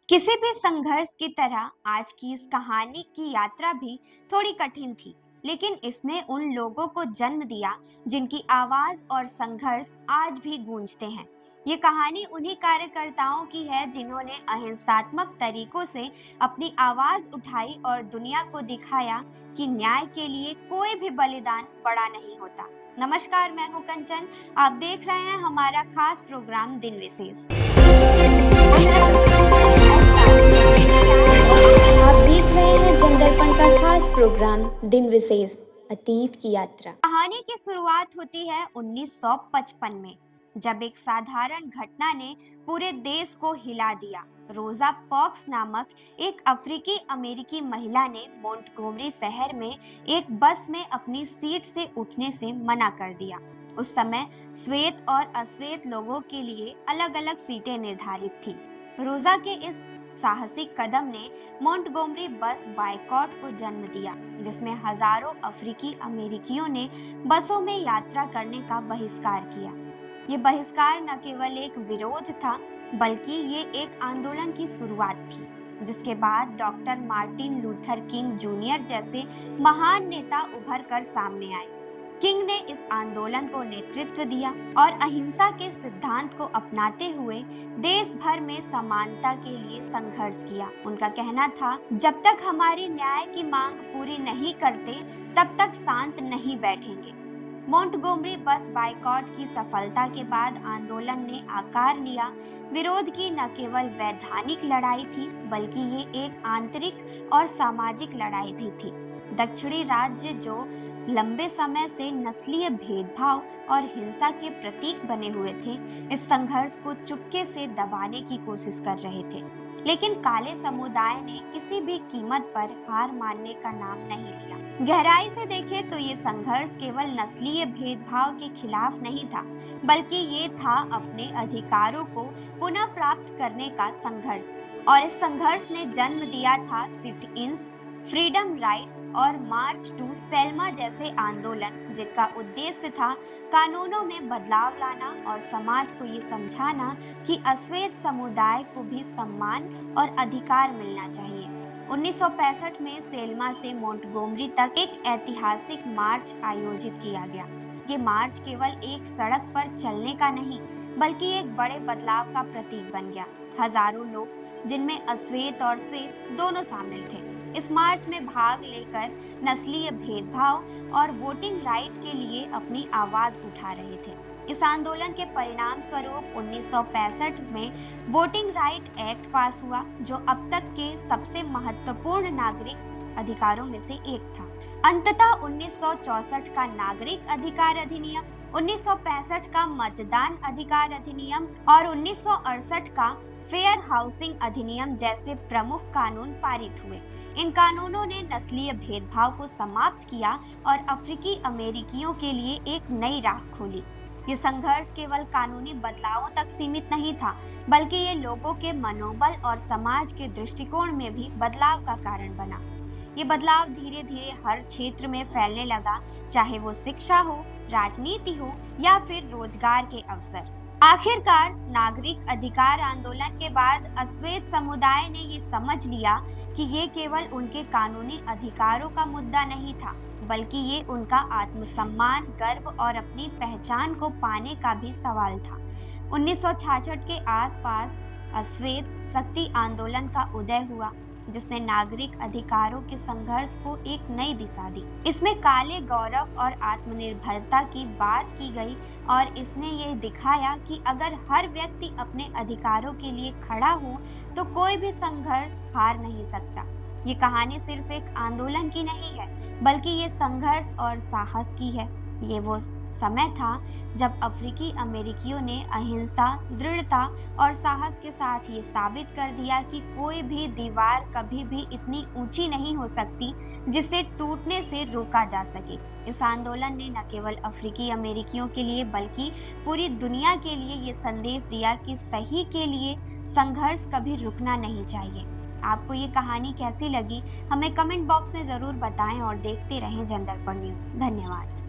किसी भी संघर्ष की तरह आज की इस कहानी की यात्रा भी थोड़ी कठिन थी, लेकिन इसने उन लोगों को जन्म दिया जिनकी आवाज और संघर्ष आज भी गूंजते हैं। ये कहानी उन्हीं कार्यकर्ताओं की है जिन्होंने अहिंसात्मक तरीकों से अपनी आवाज उठाई और दुनिया को दिखाया कि न्याय के लिए कोई भी बलिदान बड़ा नहीं होता। नमस्कार, मैं हूं कंचन। आप देख रहे हैं हमारा खास प्रोग्राम दिन विशेष। आप देख रहे हैं जनदर्पण का खास प्रोग्राम दिन विशेष अतीत की यात्रा। कहानी की शुरुआत होती है 1955 में, जब एक साधारण घटना ने पूरे देश को हिला दिया। रोजा पार्क्स नामक एक अफ्रीकी अमेरिकी महिला ने मोंटगोमरी शहर में एक बस में अपनी सीट से उठने से मना कर दिया। उस समय श्वेत और अश्वेत लोगों के लिए अलग-अलग सीटें निर्धारित थी। रोजा के इस साहसिक कदम ने मोंटगोमरी बस बायकॉट को जन्म दिया, जिसमें हजारों अफ्रीकी अमेरिकियों ने बसों में यात्रा करने का बहिष्कार किया। ये बहिष्कार न केवल एक विरोध था, बल्कि ये एक आंदोलन की शुरुआत थी, जिसके बाद doctor Martin Luther king junior जैसे महान नेता उभर कर सामने आए। किंग ने इस आंदोलन को नेतृत्व दिया और अहिंसा के सिद्धांत को अपनाते हुए देश भर में समानता के लिए संघर्ष किया। उनका कहना था, जब तक हमारी न्याय की मांग पूरी नहीं करते, तब तक शांत नहीं बैठेंगे। मोंटगोमरी बस बायकॉट की सफलता के बाद आंदोलन ने आकार लिया। विरोध की न केवल वैधानिक लड़ाई थी, बल्कि ये एक आंतरिक और सामाजिक लड़ाई भी थी। दक्षिणी राज्य जो लंबे समय से नस्लीय भेदभाव और हिंसा के प्रतीक बने हुए थे, इस संघर्ष को चुपके से दबाने की कोशिश कर रहे थे। लेकिन काले समुदाय ने किसी भी कीमत पर हार मानने का नाम नहीं लिया। गहराई से देखें तो ये संघर्ष केवल नस्लीय भेदभाव के खिलाफ नहीं था, बल्कि ये था अपने अधिकारों को पुनः प्राप्त करने का संघर्ष। और इस संघर्ष ने जन्म दिया था सिट इन्स, फ्रीडम राइट्स और मार्च टू सेल्मा जैसे आंदोलन, जिनका उद्देश्य था कानूनों में बदलाव लाना और समाज को ये समझाना कि अश्वेत समुदाय को भी सम्मान और अधिकार मिलना चाहिए। 1965 में सेल्मा से मोंटगोमरी तक एक ऐतिहासिक मार्च आयोजित किया गया। ये मार्च केवल एक सड़क पर चलने का नहीं, बल्कि एक बड़े बदलाव का प्रतीक बन गया। हजारों लोग, जिनमें अश्वेत और श्वेत दोनों शामिल थे, इस मार्च में भाग लेकर नस्लीय भेदभाव और वोटिंग राइट के लिए अपनी आवाज उठा रहे थे। इस आंदोलन के परिणाम स्वरूप 1965 में वोटिंग राइट एक्ट पास हुआ, जो अब तक के सबसे महत्वपूर्ण नागरिक अधिकारों में से एक था। अंततः 1964 का नागरिक अधिकार अधिनियम, 1965 का मतदान अधिकार अधिनियम और 1968 का फेयर हाउसिंग अधिनियम जैसे प्रमुख कानून पारित हुए। इन कानूनों ने नस्लीय भेदभाव को समाप्त किया और अफ्रीकी अमेरिकियों के लिए एक नई राह खोली। ये संघर्ष केवल कानूनी बदलावों तक सीमित नहीं था, बल्कि ये लोगों के मनोबल और समाज के दृष्टिकोण में भी बदलाव का कारण बना। ये बदलाव धीरे धीरे हर क्षेत्र में फैलने लगा, चाहे वो शिक्षा हो, राजनीति हो या फिर रोजगार के अवसर। आखिरकार नागरिक अधिकार आंदोलन के बाद अश्वेत समुदाय ने ये समझ लिया कि ये केवल उनके कानूनी अधिकारों का मुद्दा नहीं था, बल्कि ये उनका आत्मसम्मान, गर्व और अपनी पहचान को पाने का भी सवाल था। 1966 के आसपास अश्वेत शक्ति आंदोलन का उदय हुआ, जिसने नागरिक अधिकारों के संघर्ष को एक नई दिशा दी। इसमें काले गौरव और आत्मनिर्भरता की बात की गई और इसने ये दिखाया कि अगर हर व्यक्ति अपने अधिकारों के लिए खड़ा हो, तो कोई भी संघर्ष हार नहीं सकता। ये कहानी सिर्फ एक आंदोलन की नहीं है, बल्कि ये संघर्ष और साहस की है। ये वो समय था जब अफ्रीकी अमेरिकियों ने अहिंसा, दृढ़ता और साहस के साथ ये साबित कर दिया कि कोई भी दीवार कभी भी इतनी ऊंची नहीं हो सकती जिसे टूटने से रोका जा सके। इस आंदोलन ने न केवल अफ्रीकी अमेरिकियों के लिए, बल्कि पूरी दुनिया के लिए ये संदेश दिया कि सही के लिए संघर्ष कभी रुकना नहीं चाहिए। आपको ये कहानी कैसी लगी, हमें कमेंट बॉक्स में जरूर बताएं और देखते रहें जनदर्पण न्यूज। धन्यवाद।